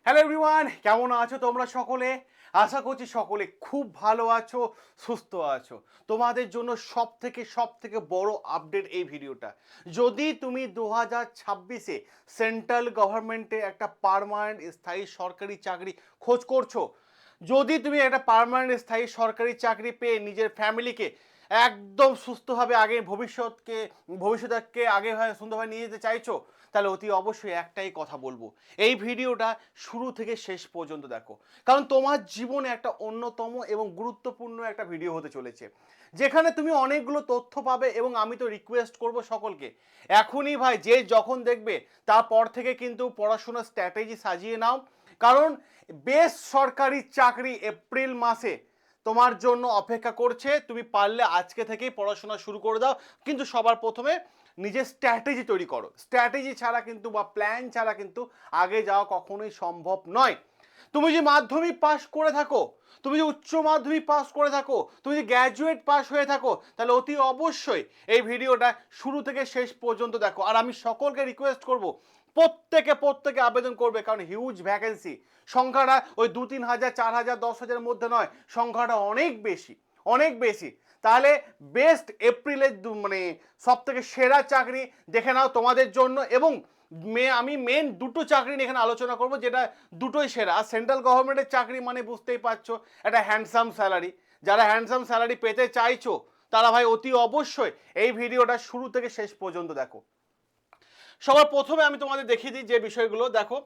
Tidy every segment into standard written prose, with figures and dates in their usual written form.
Hello everyone, কেমন আছো তোমরা সকলে? আশা করছি সকলে খুব ভালো আছো, সুস্থ আছো। তোমাদের জন্য সব থেকে বড় আপডেট এই ভিডিওটা। যদি তুমি 2026-এ সেন্ট্রাল গভর্নমেন্টে একটা পার্মানেন্ট স্থায়ী সরকারি চাকরি খোঁজ করছো, যদি তুমি একটা পার্মানেন্ট স্থায়ী সরকারি চাকরি পেয়ে নিজের ফ্যামিলিকে একদম সুস্থভাবে আগে ভবিষ্যৎকে আগে সুন্দরভাবে নিয়ে যেতে চাইছো, তাহলে অতি অবশ্যই একটাই কথা বলবো, এই ভিডিওটা শুরু থেকে শেষ পর্যন্ত দেখো। কারণ তোমার জীবনে একটা অন্যতম এবং গুরুত্বপূর্ণ একটা ভিডিও হতে চলেছে, যেখানে তুমি অনেকগুলো তথ্য পাবে। এবং আমি তো রিকোয়েস্ট করব সকলকে, এখনই ভাই যে যখন দেখবে তারপর থেকে কিন্তু পড়াশোনার স্ট্র্যাটেজি সাজিয়ে নাও। কারণ বেস্ট সরকারি চাকরি এপ্রিল মাসে তোমার জন্য অপেক্ষা করছে। তুমি পারলে আজকে থেকেই পড়াশোনা শুরু করে দাও, কিন্তু সবার প্রথমে নিজের স্ট্র্যাটেজি তৈরি করো। স্ট্র্যাটেজি ছাড়া কিন্তু বা প্ল্যান ছাড়া কিন্তু আগে যাওয়া কখনোই সম্ভব নয়। তুমি যে মাধ্যমিক পাস করে থাকো, তুমি যে উচ্চ মাধ্যমিক পাস করে থাকো, তুমি যে গ্র্যাজুয়েট পাস হয়ে থাকো, তাহলে অতি অবশ্যই এই ভিডিওটা শুরু থেকে শেষ পর্যন্ত দেখো। আর আমি সকলকে রিকোয়েস্ট করব, প্রত্যেকে আবেদন করবে, কারণ হিউজ ভ্যাকেন্সি। সংখ্যাটা ওই 2-3 হাজার, 4 হাজার, 10 হাজারের মধ্যে নয়, সংখ্যাটা অনেক বেশি, অনেক বেশি। তাহলে বেস্ট এপ্রিলের মানে সব থেকে সেরা চাকরি দেখে নাও তোমাদের জন্য। এবং আমি মেন দুটো চাকরি নিয়ে এখানে আলোচনা করব, যেটা দুটোই সেরা। আর সেন্ট্রাল গভর্নমেন্টের চাকরি মানে বুঝতেই পারছো, একটা হ্যান্ডসাম স্যালারি। যারা হ্যান্ডসাম স্যালারি পেতে চাইছো, তারা ভাই অতি অবশ্যই এই ভিডিওটা শুরু থেকে শেষ পর্যন্ত দেখো। সবার প্রথমে আমি তোমাদের দেখিয়ে দিই যে বিষয়গুলো। দেখো,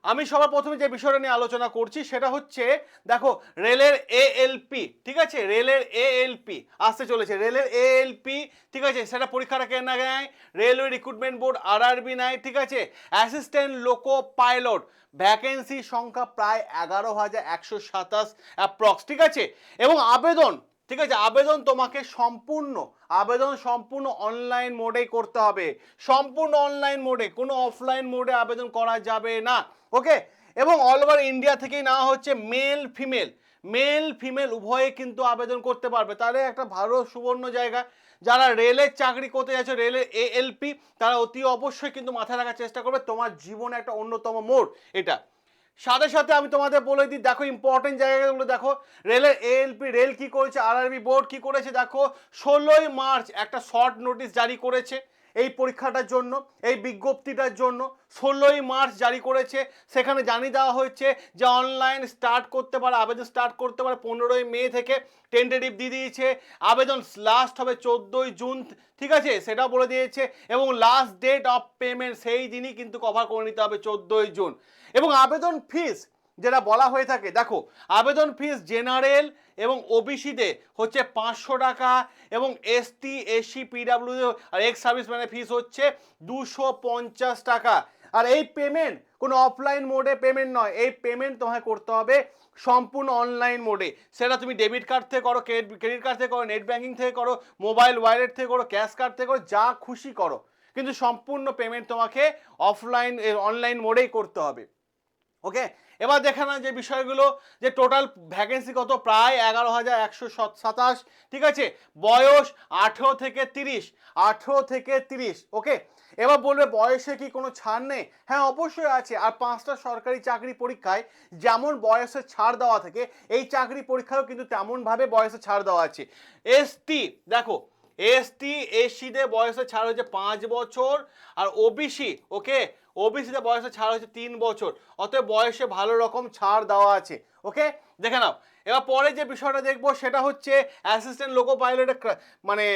আমি সবার প্রথমে যে বিষয়টা নিয়ে আলোচনা করছি সেটা হচ্ছে, দেখো, রেলের এএলপি, ঠিক আছে, রেলের এএলপি আসতে চলেছে। রেলের এএলপি, ঠিক আছে, সেটা পরীক্ষাটা কেন নেয়? রেলওয়ে রিক্রুটমেন্ট বোর্ড আরআরবি নেয়, ঠিক আছে। অ্যাসিস্ট্যান্ট লোকো পাইলট, ভ্যাকেন্সি সংখ্যা প্রায় 11,127 অ্যাপ্রক্স, ঠিক আছে। এবং আবেদন, ঠিক আছে, আবেদন সম্পূর্ণ অনলাইন মোডেই করতে হবে। সম্পূর্ণ অনলাইন মোডে, কোনো অফলাইন মোডে আবেদন করা যাবে না। ওকে। এবং অল ওভার ইন্ডিয়া থেকেই নেওয়া হচ্ছে। মেল ফিমেল উভয়ে কিন্তু আবেদন করতে পারবে। তাহলে একটা ভালো সুবর্ণ জায়গা। যারা রেলের চাকরি করতে যাচ্ছে, রেলের এএলপি, তারা অতি অবশ্যই কিন্তু মাথায় রাখার চেষ্টা করবে, তোমার জীবনে একটা অন্যতম মোড় এটা। সাথে সাথে আমি তোমাদের বলে দিই, দেখো ইম্পর্টেন্ট জায়গাগুলো দেখো। রেলের এএলপি, রেল কি করেছে, আরআরবি বোর্ড কি করেছে, দেখো 16ই মার্চ একটা শর্ট নোটিশ জারি করেছে এই পরীক্ষাটার জন্য, এই বিজ্ঞপ্তিটার জন্য 16ই মার্চ জারি করেছে। সেখানে জানিয়ে দেওয়া হয়েছে যে অনলাইন স্টার্ট করতে পারে, আবেদন স্টার্ট করতে পারে 15ই মে থেকে। টেন্টেটিভ দিয়ে দিয়েছে, আবেদন লাস্ট হবে 14ই জুন, ঠিক আছে, সেটা বলে দিয়েছে। এবং লাস্ট ডেট অফ পেমেন্ট সেই দিনই কিন্তু কভার করে নিতে হবে, 14ই জুন। এবং আবেদন ফিস যেটা বলা হয়ে থাকে, দেখো, আবেদন ফিস জেনারেল এবং ওবিসিতে হচ্ছে 500 টাকা, এবং এসটি, এসসি, পিডাব্লিউ আর এক্স সার্ভিসম্যানের ফিস হচ্ছে 250 টাকা। আর এই পেমেন্ট কোনো অফলাইন মোডে পেমেন্ট নয়, এই পেমেন্ট তোমায় করতে হবে সম্পূর্ণ অনলাইন মোডে। সেটা তুমি ডেবিট কার্ড থেকে করো, ক্রেডিট কার্ড থেকে করো, নেট ব্যাঙ্কিং থেকে করো, মোবাইল ওয়ালেট থেকে করো, ক্যাশ কার্ড থেকে করো, যা খুশি করো, কিন্তু সম্পূর্ণ পেমেন্ট তোমাকে অনলাইন মোডেই করতে হবে। ওকে। এবার দেখে না যে বিষয়গুলো, যে টোটাল ভ্যাকেন্সি কত, প্রায় 11,127, ঠিক আছে। বয়স 18 থেকে 30। ওকে। এবার বলবে বয়সে কি কোনো ছাড় নেই? হ্যাঁ, অবশ্যই আছে। আর 5টা সরকারি চাকরি পরীক্ষায় যেমন বয়সে ছাড় দেওয়া থাকে, এই চাকরি পরীক্ষায়ও কিন্তু তেমনভাবে বয়সে ছাড় দেওয়া আছে। এসটি, দেখো, এসটি এসসিদের বয়সে ছাড় হয়েছে 5 বছর। আর ওবিসি, ওকে, ওবিসিতে বয়সে ছাড় হয়েছে 3 বছর। অতএব বয়সে ভালো রকম ছাড় দেওয়া আছে। ওকে, দেখে নাও। এবার পরে যে বিষয়টা দেখবো সেটা হচ্ছে অ্যাসিস্ট্যান্ট লোকো পাইলটের মানে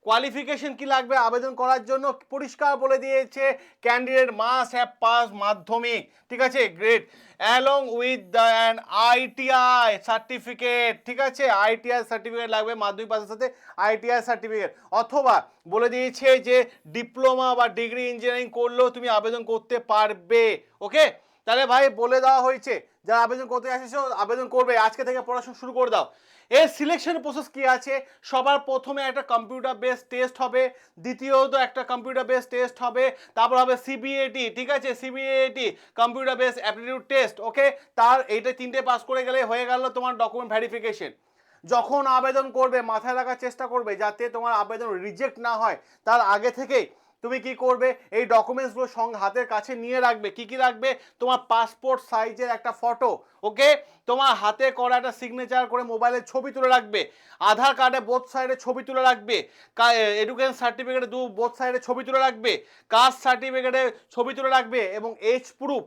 কোয়ালিফিকেশন কি লাগবে আবেদন করার জন্য, পরিষ্কার বলে দিয়েছে, ক্যান্ডিডেট মাস্ট হ্যাভ পাস মাধ্যমিক, ঠিক আছে, grade, along with the an ITI certificate, ঠিক আছে। আইটিআই সার্টিফিকেট লাগবে, মাধ্যমিক পাসের সাথে আইটিআই সার্টিফিকেট। অথবা বলে দিয়েছে যে ডিপ্লোমা বা ডিগ্রি ইঞ্জিনিয়ারিং করলেও তুমি আবেদন করতে পারবে। ওকে। তাহলে ভাই বলে দেওয়া হয়েছে, যারা আবেদন করতে আসছো আবেদন করবে, আজকে থেকে পড়াশোনা শুরু করে দাও। এর সিলেকশন প্রসেস কি আছে? সবার প্রথমে একটা কম্পিউটার বেস টেস্ট হবে, দ্বিতীয়ত একটা কম্পিউটার বেস টেস্ট হবে, তারপর হবে সিবিএটি, ঠিক আছে, CBAT computer base aptitude test. Okay. তার এইটা 3টে পাস করে গেলে হয়ে গেল তোমার ডকুমেন্ট ভেরিফিকেশন। যখন আবেদন করবে মাথায় রাখার চেষ্টা করবে যাতে তোমার আবেদন রিজেক্ট না হয়, তার আগে থেকেই তুমি কি করবে, এই ডকুমেন্টসগুলো সঙ্গে হাতের কাছে নিয়ে রাখবে। কি কি রাখবে, তোমার পাসপোর্ট সাইজের একটা ফটো, ওকে, তোমার হাতে করা একটা সিগনেচার করে মোবাইলের ছবি তুলে রাখবে, আধার কার্ডে বোথ সাইডে ছবি তুলে রাখবে, এডুকেশন সার্টিফিকেটে বোথ সাইডে ছবি তুলে রাখবে, কাস্ট সার্টিফিকেটে ছবি তুলে রাখবে, এবং age proof,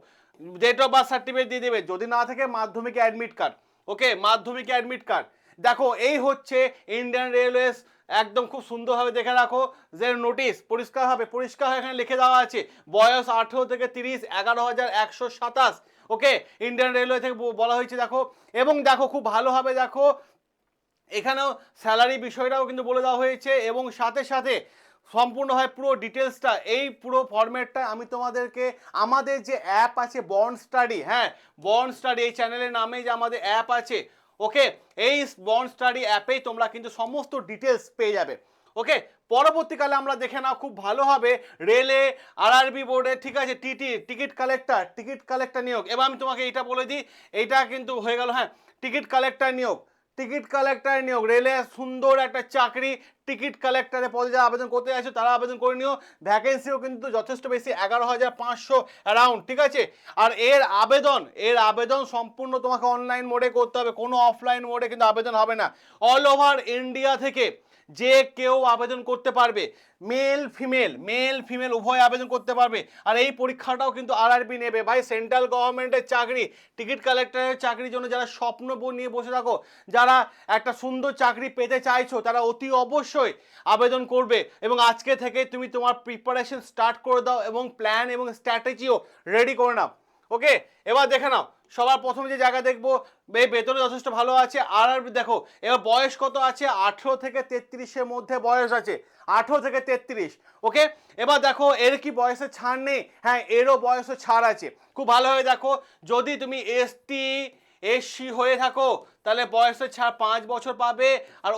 date of birth certificate দিয়ে দেবে, যদি না থাকে মাধ্যমিক অ্যাডমিট কার্ড, ওকে, মাধ্যমিক অ্যাডমিট কার্ড। দেখো এই হচ্ছে ইন্ডিয়ান রেলওয়েজ, একদম খুব সুন্দরভাবে দেখে রাখো যে নোটিশ পরিষ্কার এখানে লিখে দেওয়া আছে, বয়স 18 থেকে 30, 11,127, ওকে, ইন্ডিয়ান রেলওয়ে থেকে বলা হয়েছে। দেখো, এবং দেখো খুব ভালোভাবে দেখো এখানেও স্যালারি বিষয়টাও কিন্তু বলে দেওয়া হয়েছে, এবং সাথে সাথে সম্পূর্ণভাবে পুরো ডিটেলসটা, এই পুরো ফরম্যাটটা আমি তোমাদেরকে আমাদের যে অ্যাপ আছে বর্ন স্টাডি, হ্যাঁ বর্ন স্টাডি এই চ্যানেলের নামে যে আমাদের অ্যাপ আছে, ওকে, এই বর্ন স্টাডি অ্যাপেই তোমরা কিন্তু সমস্ত ডিটেলস পেয়ে যাবে। ওকে, পরবর্তীকালে আমরা দেখে নাও খুব ভালোভাবে রেলে, আরআরবি বোর্ডে, ঠিক আছে, টিকিট কালেক্টর নিয়োগ। এবার আমি তোমাকে এটা বলে দিই, এইটা কিন্তু হয়ে গেল, হ্যাঁ টিকিট কালেক্টর নিয়োগ রেলে সুন্দর একটা চাকরি, টিকিট কালেক্টরে পদে যারা আবেদন করতে চাইছো তারা আবেদন করে নিও। ভ্যাকেন্সিও কিন্তু যথেষ্ট বেশি, 11,500 অ্যারাউন্ড, ঠিক আছে। আর এর আবেদন সম্পূর্ণ তোমাকে অনলাইন মোডে করতে হবে, কোনো অফলাইন মোডে কিন্তু আবেদন হবে না। অল ওভার ইন্ডিয়া থেকে যে কেউ আবেদন করতে পারবে, মেল ফিমেল উভয় আবেদন করতে পারবে। আর এই পরীক্ষাটাও কিন্তু আরআরবি নেবে ভাই, সেন্ট্রাল গভর্নমেন্টের চাকরি, টিকিট কালেক্টরের চাকরির জন্য যারা স্বপ্ন নিয়ে বসে থাকো, যারা একটা সুন্দর চাকরি পেতে চাইছো, তারা অতি অবশ্যই আবেদন করবে। এবং আজকে থেকে তুমি তোমার প্রিপারেশন স্টার্ট করে দাও, এবং প্ল্যান এবং স্ট্র্যাটেজিও রেডি করে নাও। ওকে, এবার দেখে নাও সবার প্রথমে যে জায়গা দেখবো, বেতনে যথেষ্ট ভালো আছে। আর দেখো এবার বয়স কত আছে, 18 থেকে 33-এর মধ্যে বয়স আছে, 18 থেকে 33, ওকে। এবার দেখো এর কি বয়সে ছাড় নেই, হ্যাঁ এরও বয়সে ছাড় আছে। খুব ভালোভাবে দেখো, যদি তুমি এসসি হয়ে থাকো তাহলে বয়সে ছাড় 5 বছর পাবে, আর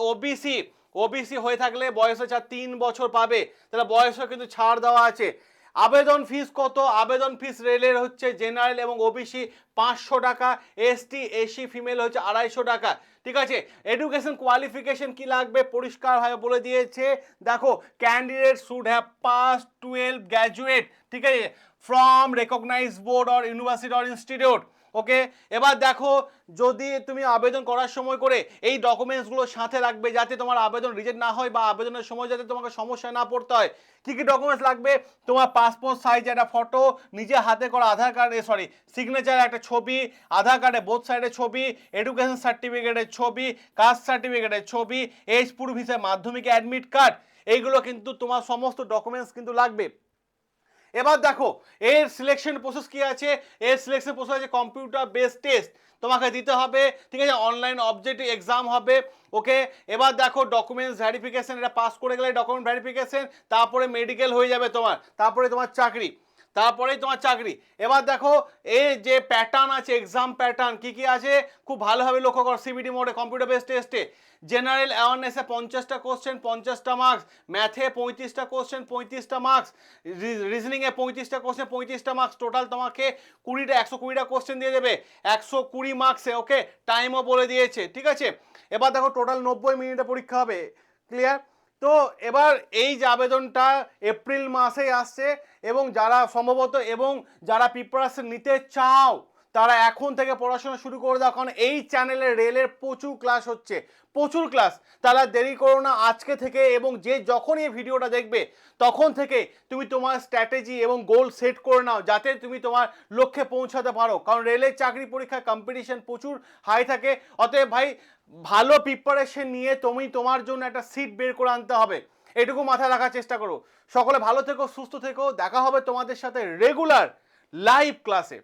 ওবিসি হয়ে থাকলে বয়সে ছাড় 3 বছর পাবে, তাহলে বয়সে কিন্তু ছাড় দেওয়া আছে। আবেদন ফিস কত, আবেদন ফিস রেলের হচ্ছে জেনারেল এবং ওবিসি 500 টাকা, এসসি ফিমেল হচ্ছে 250 টাকা, ঠিক আছে। এডুকেশন কোয়ালিফিকেশন কি লাগবে পরিষ্কারভাবে বলে দিয়েছে, দেখো candidate should have pass 12 graduate, ঠিক আছে, from recognise board or university or institute, okay. এবার দেখো যদি তুমি আবেদন করার সময় করে এই ডকুমেন্টসগুলো সাথে রাখবে, যাতে তোমার আবেদন রিজেক্ট না হয় বা আবেদনের সময় যাতে তোমাকে সমস্যা না পড়তে হয়। কী কী ডকুমেন্টস লাগবে, তোমার পাসপোর্ট সাইজ একটা ফটো, নিজে হাতে করা আধার কার্ডে সিগনেচার একটা ছবি, আধার কার্ডে বোথ সাইডের ছবি, এডুকেশন সার্টিফিকেটের ছবি, কাস্ট সার্টিফিকেটের ছবি, এজ প্রুফ হিসেবে মাধ্যমিক অ্যাডমিট কার্ড, এইগুলো কিন্তু তোমার সমস্ত ডকুমেন্টস কিন্তু লাগবে। এবার দেখো এর সিলেকশন প্রসেস কি আছে, কম্পিউটার বেসড টেস্ট তোমাকে দিতে হবে, ঠিক আছে, অনলাইন অবজেক্টিভ এক্সাম হবে, ওকে। এবার দেখো ডকুমেন্টস ভেরিফিকেশন, এটা পাস করে গেলে ডকুমেন্ট ভেরিফিকেশন, তারপরে মেডিকেল হয়ে যাবে তোমার, তারপরে তোমার চাকরি। এবার দেখো এই যে প্যাটার্ন আছে, এক্সাম প্যাটার্ন কি কি আছে খুব ভালোভাবে লক্ষ্য করো। সিবিটি মোডে কম্পিউটার বেসড টেস্টে জেনারেল অ্যাওয়ারনেসে 50টা কোশ্চেন 50টা মার্কস, ম্যাথে 35টা কোশ্চেন 35টা মার্কস, রিজনিংয়ে 35টা কোশ্চেন 35টা মার্কস, টোটাল তোমাকে 120টা কোশ্চেন দিয়ে দেবে 120 মার্কসে, ওকে। টাইমও বলে দিয়েছে, ঠিক আছে। এবার দেখো টোটাল 90 মিনিটে পরীক্ষা হবে, ক্লিয়ার। তো এবার এই যে আবেদনটা এপ্রিল মাসেই আসছে, এবং যারা প্রিপারেশন নিতে চাও তারা এখন থেকে পড়াশোনা শুরু করে দাও, কারণ এই চ্যানেলে রেলের প্রচুর ক্লাস, তারা দেরি করো না আজকে থেকে, এবং যখন এই ভিডিওটা দেখবে তখন থেকে তুমি তোমার স্ট্র্যাটেজি এবং গোল সেট করে নাও, যাতে তুমি তোমার লক্ষ্যে পৌঁছাতে পারো, কারণ রেলের চাকরি পরীক্ষায় কম্পিটিশন প্রচুর হাই থাকে। অতএব ভাই ভালো প্রিপারেশন নিয়ে তুমি তোমার জন্য একটা সিট বের করে আনতে হবে, এটুকু মাথায় রাখার চেষ্টা করো। সকলে ভালো থেকো, সুস্থ থেকো, দেখা হবে তোমাদের সাথে রেগুলার লাইভ ক্লাসে।